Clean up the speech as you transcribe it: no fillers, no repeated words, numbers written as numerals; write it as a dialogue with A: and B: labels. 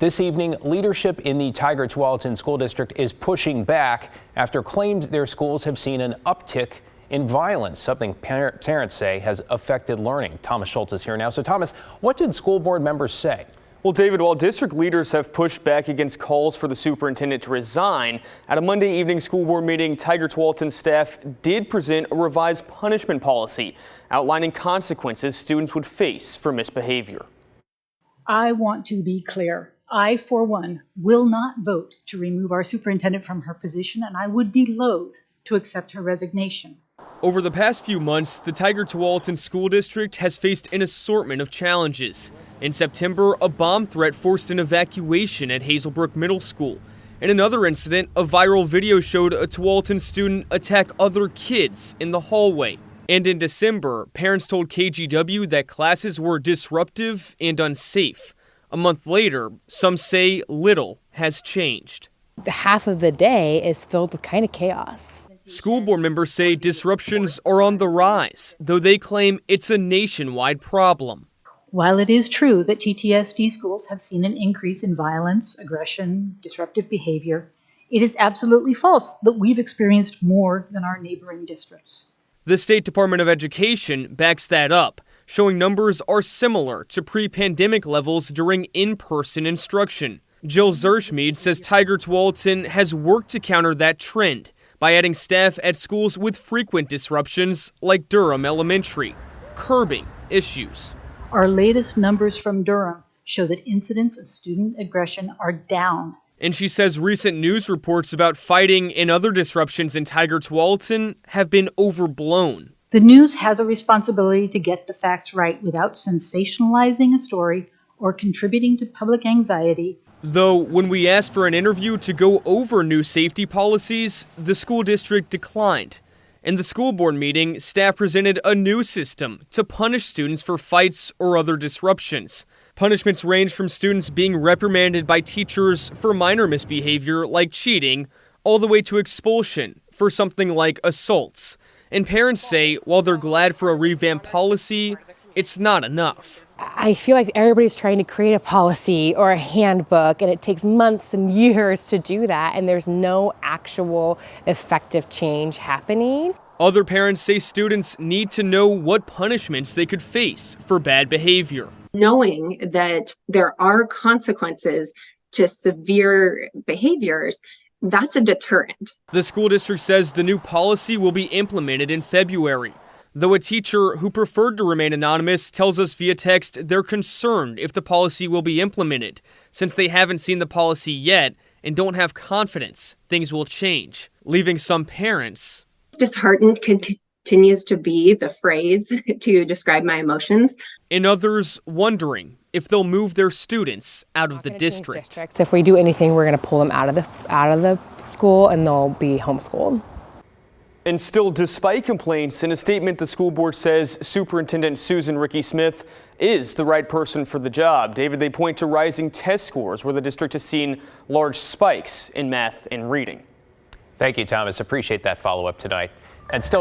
A: This evening, leadership in the Tigard-Tualatin School District is pushing back after claims their schools have seen an uptick in violence, something parents say has affected learning. Thomas Schultz is here now. So Thomas, what did school board members say?
B: Well, David, while district leaders have pushed back against calls for the superintendent to resign, at a Monday evening school board meeting, Tigard-Tualatin staff did present a revised punishment policy outlining consequences students would face for misbehavior.
C: I want to be clear. I, for one, will not vote to remove our superintendent from her position, and I would be loath to accept her resignation.
B: Over the past few months, the Tigard-Tualatin School District has faced an assortment of challenges. In September, a bomb threat forced an evacuation at Hazelbrook Middle School. In another incident, a viral video showed a Tualatin student attack other kids in the hallway. And in December, parents told KGW that classes were disruptive and unsafe. A month later, some say little has changed.
D: Half of the day is filled with kind of chaos.
B: School board members say disruptions are on the rise, though they claim it's a nationwide problem.
C: While it is true that TTSD schools have seen an increase in violence, aggression, disruptive behavior, it is absolutely false that we've experienced more than our neighboring districts.
B: The State Department of Education backs that up, showing numbers are similar to pre-pandemic levels during in-person instruction. Jill Zershmead says Tigard-Tualatin has worked to counter that trend by adding staff at schools with frequent disruptions like Durham Elementary, curbing issues.
C: Our latest numbers from Durham show that incidents of student aggression are down.
B: And she says recent news reports about fighting and other disruptions in Tigard-Tualatin have been overblown.
C: The news has a responsibility to get the facts right without sensationalizing a story or contributing to public anxiety.
B: Though when we asked for an interview to go over new safety policies, the school district declined. In the school board meeting, staff presented a new system to punish students for fights or other disruptions. Punishments range from students being reprimanded by teachers for minor misbehavior like cheating, all the way to expulsion for something like assaults. And parents say while they're glad for a revamped policy, it's not enough.
D: I feel like everybody's trying to create a policy or a handbook, and it takes months and years to do that, and there's no actual effective change happening.
B: Other parents say students need to know what punishments they could face for bad behavior.
E: Knowing that there are consequences to severe behaviors, that's a deterrent.
B: The school district says the new policy will be implemented in February. Though a teacher who preferred to remain anonymous tells us via text they're concerned if the policy will be implemented, since they haven't seen the policy yet and don't have confidence things will change, leaving some parents
E: disheartened continues to be the phrase to describe my emotions.
B: And others wondering if they'll move their students out of the district.
D: So if we do anything, we're going to pull them out of the school and they'll be homeschooled.
B: And still, despite complaints, in a statement, the school board says Superintendent Susan Ricky Smith is the right person for the job. David, they point to rising test scores where the district has seen large spikes in math and reading.
A: Thank you, Thomas. Appreciate that follow-up tonight. And still to